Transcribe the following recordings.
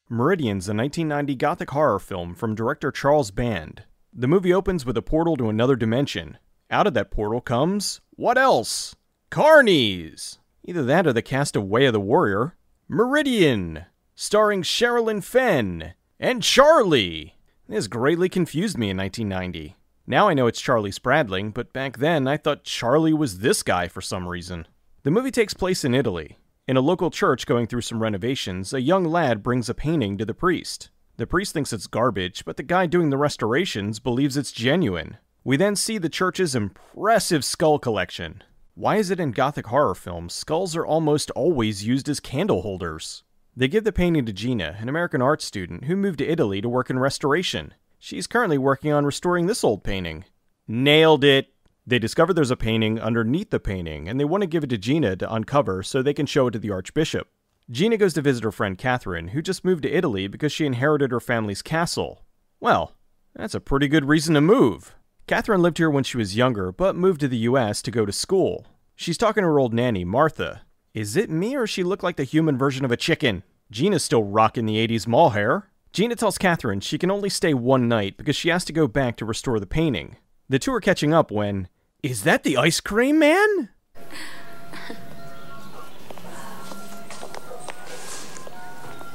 Meridian's a 1990 gothic horror film from director Charles Band. The movie opens with a portal to another dimension. Out of that portal comes... what else? Carnies! Either that or the cast of Way of the Warrior. Meridian! Starring Sherilyn Fenn and Charlie! This greatly confused me in 1990. Now I know it's Charlie Spradling, but back then I thought Charlie was this guy for some reason. The movie takes place in Italy. In a local church going through some renovations, a young lad brings a painting to the priest. The priest thinks it's garbage, but the guy doing the restorations believes it's genuine. We then see the church's impressive skull collection. Why is it in gothic horror films, skulls are almost always used as candle holders? They give the painting to Gina, an American art student who moved to Italy to work in restoration. She's currently working on restoring this old painting. Nailed it! They discover there's a painting underneath the painting, and they want to give it to Gina to uncover so they can show it to the Archbishop. Gina goes to visit her friend Catherine, who just moved to Italy because she inherited her family's castle. Well, that's a pretty good reason to move. Catherine lived here when she was younger, but moved to the US to go to school. She's talking to her old nanny, Martha. Is it me or she look like the human version of a chicken? Gina's still rocking the 80s mall hair. Gina tells Catherine she can only stay one night because she has to go back to restore the painting. The two are catching up when... Is that the ice cream man?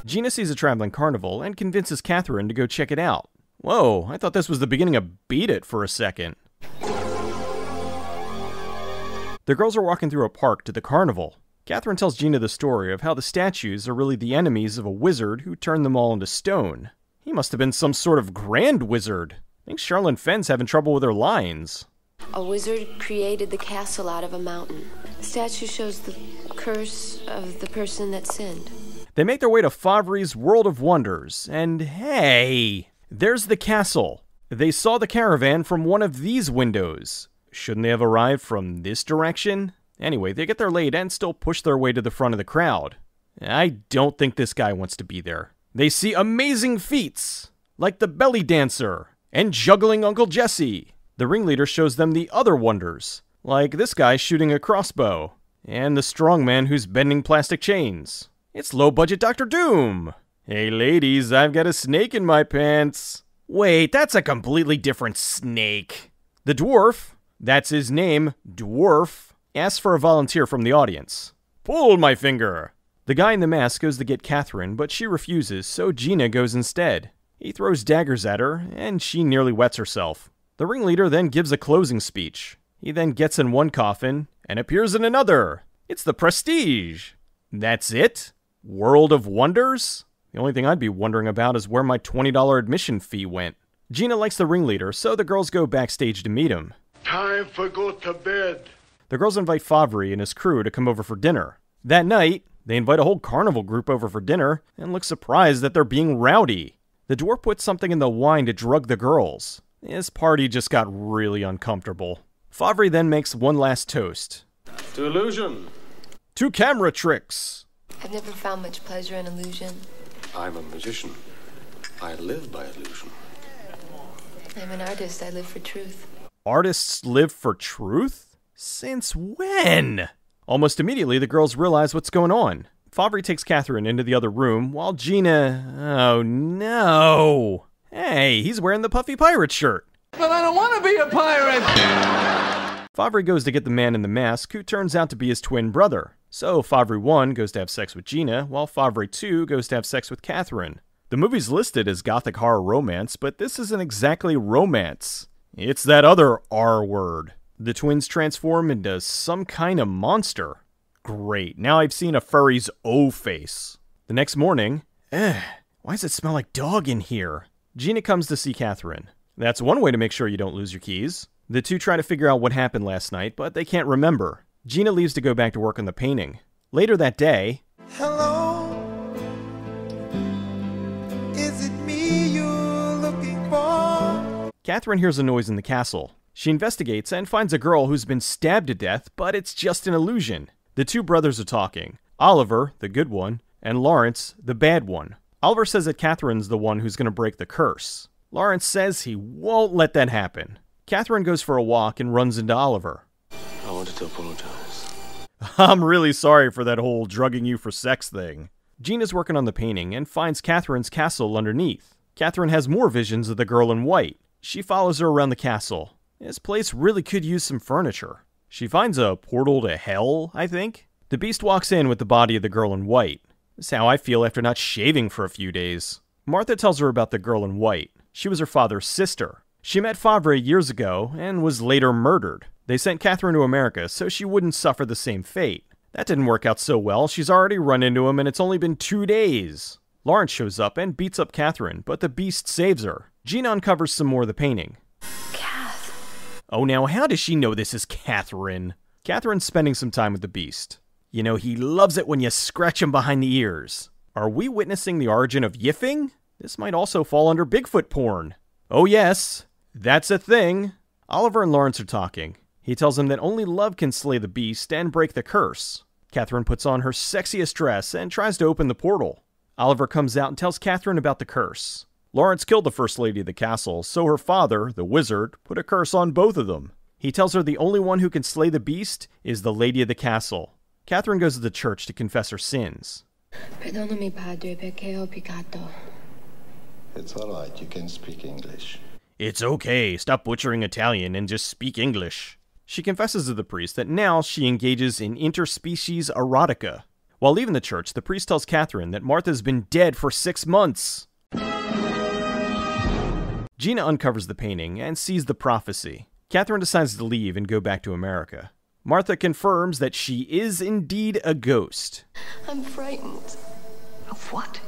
Gina sees a traveling carnival and convinces Catherine to go check it out. Whoa, I thought this was the beginning of Beat It for a second. The girls are walking through a park to the carnival. Catherine tells Gina the story of how the statues are really the enemies of a wizard who turned them all into stone. He must have been some sort of grand wizard. I think Sherilyn Fenn's having trouble with her lines. A wizard created the castle out of a mountain. The statue shows the curse of the person that sinned. They make their way to Favre's World of Wonders, and hey, there's the castle. They saw the caravan from one of these windows. Shouldn't they have arrived from this direction? Anyway, they get there late and still push their way to the front of the crowd. I don't think this guy wants to be there. They see amazing feats, like the belly dancer and juggling Uncle Jesse. The ringleader shows them the other wonders, like this guy shooting a crossbow, and the strongman who's bending plastic chains. It's low-budget Dr. Doom. Hey ladies, I've got a snake in my pants. Wait, that's a completely different snake. The dwarf, that's his name, Dwarf, asks for a volunteer from the audience. Pull my finger. The guy in the mask goes to get Catherine, but she refuses, so Gina goes instead. He throws daggers at her, and she nearly wets herself. The ringleader then gives a closing speech. He then gets in one coffin and appears in another. It's the Prestige. That's it? World of Wonders? The only thing I'd be wondering about is where my $20 admission fee went. Gina likes the ringleader, so the girls go backstage to meet him. Time for go to bed. The girls invite Favre and his crew to come over for dinner. That night, they invite a whole carnival group over for dinner and look surprised that they're being rowdy. The dwarf puts something in the wine to drug the girls. This party just got really uncomfortable. Favre then makes one last toast. To illusion. To camera tricks. I've never found much pleasure in illusion. I'm a magician. I live by illusion. I'm an artist. I live for truth. Artists live for truth? Since when? Almost immediately, the girls realize what's going on. Favre takes Catherine into the other room, while Gina... Oh no! Hey, he's wearing the puffy pirate shirt. But I don't want to be a pirate! Favre goes to get the man in the mask, who turns out to be his twin brother. So Favre 1 goes to have sex with Gina, while Favre 2 goes to have sex with Catherine. The movie's listed as gothic horror romance, but this isn't exactly romance. It's that other R word. The twins transform into some kind of monster. Great, now I've seen a furry's O face. The next morning, why does it smell like dog in here? Gina comes to see Catherine. That's one way to make sure you don't lose your keys. The two try to figure out what happened last night, but they can't remember. Gina leaves to go back to work on the painting. Later that day... Hello? Is it me you're looking for? Catherine hears a noise in the castle. She investigates and finds a girl who's been stabbed to death, but it's just an illusion. The two brothers are talking. Oliver, the good one, and Lawrence, the bad one. Oliver says that Catherine's the one who's going to break the curse. Lawrence says he won't let that happen. Catherine goes for a walk and runs into Oliver. I wanted to apologize. I'm really sorry for that whole drugging you for sex thing. Gina's working on the painting and finds Catherine's castle underneath. Catherine has more visions of the girl in white. She follows her around the castle. This place really could use some furniture. She finds a portal to hell, I think. The Beast walks in with the body of the girl in white. This is how I feel after not shaving for a few days. Martha tells her about the girl in white. She was her father's sister. She met Favre years ago and was later murdered. They sent Catherine to America so she wouldn't suffer the same fate. That didn't work out so well. She's already run into him and it's only been 2 days. Lawrence shows up and beats up Catherine, but the Beast saves her. Gina uncovers some more of the painting. Kath. Oh, now how does she know this is Catherine? Catherine's spending some time with the Beast. You know, he loves it when you scratch him behind the ears. Are we witnessing the origin of yiffing? This might also fall under Bigfoot porn. Oh yes, that's a thing. Oliver and Lawrence are talking. He tells him that only love can slay the Beast and break the curse. Catherine puts on her sexiest dress and tries to open the portal. Oliver comes out and tells Catherine about the curse. Lawrence killed the first lady of the castle, so her father, the wizard, put a curse on both of them. He tells her the only one who can slay the Beast is the lady of the castle. Catherine goes to the church to confess her sins. Perdonami, padre, perché ho peccato. It's all right. You can speak English. It's okay. Stop butchering Italian and just speak English. She confesses to the priest that now she engages in interspecies erotica. While leaving the church, the priest tells Catherine that Martha's been dead for 6 months. Gina uncovers the painting and sees the prophecy. Catherine decides to leave and go back to America. Martha confirms that she is indeed a ghost. I'm frightened. Of what?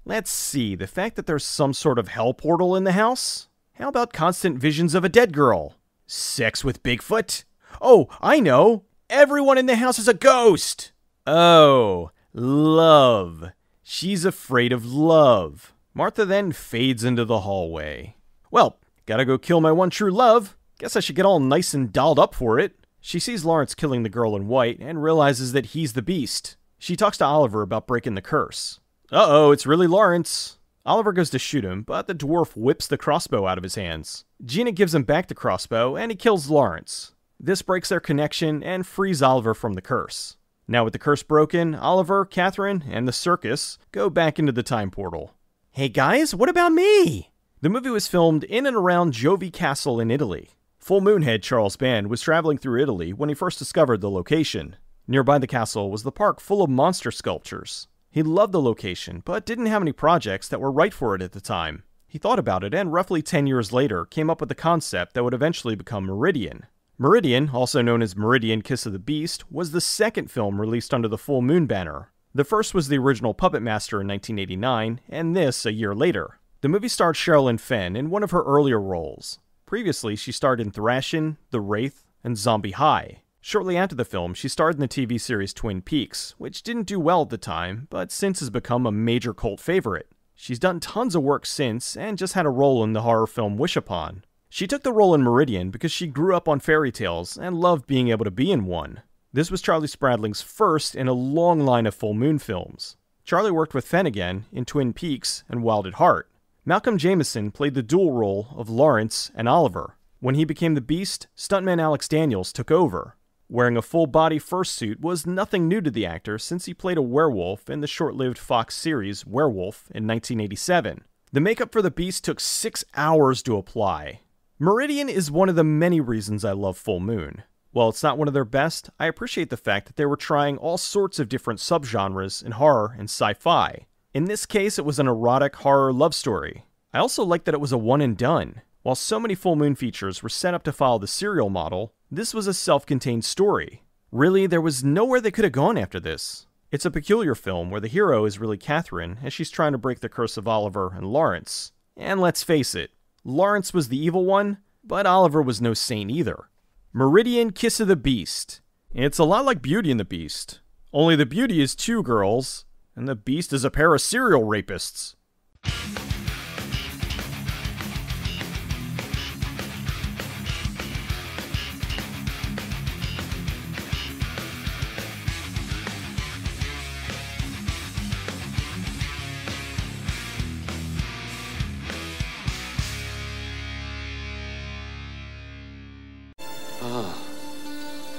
Let's see, the fact that there's some sort of hell portal in the house? How about constant visions of a dead girl? Sex with Bigfoot? Oh, I know! Everyone in the house is a ghost! Oh, love. She's afraid of love. Martha then fades into the hallway. Well, gotta go kill my one true love. Guess I should get all nice and dolled up for it. She sees Lawrence killing the girl in white and realizes that he's the Beast. She talks to Oliver about breaking the curse. Uh-oh, it's really Lawrence. Oliver goes to shoot him, but the dwarf whips the crossbow out of his hands. Gina gives him back the crossbow, and he kills Lawrence. This breaks their connection and frees Oliver from the curse. Now with the curse broken, Oliver, Catherine, and the circus go back into the time portal. Hey guys, what about me? The movie was filmed in and around Jovi Castle in Italy. Full Moon head Charles Band was traveling through Italy when he first discovered the location. Nearby the castle was the park full of monster sculptures. He loved the location, but didn't have any projects that were right for it at the time. He thought about it and roughly 10 years later came up with the concept that would eventually become Meridian. Meridian, also known as Meridian Kiss of the Beast, was the second film released under the Full Moon banner. The first was the original Puppet Master in 1989, and this a year later. The movie starred Sherilyn Fenn in one of her earlier roles. Previously, she starred in Thrashin', The Wraith, and Zombie High. Shortly after the film, she starred in the TV series Twin Peaks, which didn't do well at the time, but since has become a major cult favorite. She's done tons of work since, and just had a role in the horror film Wish Upon. She took the role in Meridian because she grew up on fairy tales and loved being able to be in one. This was Charlie Spradling's first in a long line of Full Moon films. Charlie worked with Fenn again in Twin Peaks and Wild at Heart. Malcolm Jameson played the dual role of Lawrence and Oliver. When he became the Beast, stuntman Alex Daniels took over. Wearing a full-body fursuit was nothing new to the actor since he played a werewolf in the short-lived Fox series Werewolf in 1987. The makeup for the Beast took 6 hours to apply. Meridian is one of the many reasons I love Full Moon. While it's not one of their best, I appreciate the fact that they were trying all sorts of different subgenres in horror and sci-fi. In this case, it was an erotic horror love story. I also like that it was a one and done. While so many Full Moon features were set up to follow the serial model, this was a self-contained story. Really, there was nowhere they could have gone after this. It's a peculiar film where the hero is really Catherine as she's trying to break the curse of Oliver and Lawrence. And let's face it, Lawrence was the evil one, but Oliver was no saint either. Meridian Kiss of the Beast. It's a lot like Beauty and the Beast. Only the Beauty is 2 girls, and the Beast is a pair of serial rapists.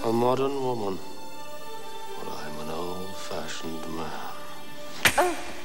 A modern woman. But I'm an old-fashioned man. Oh.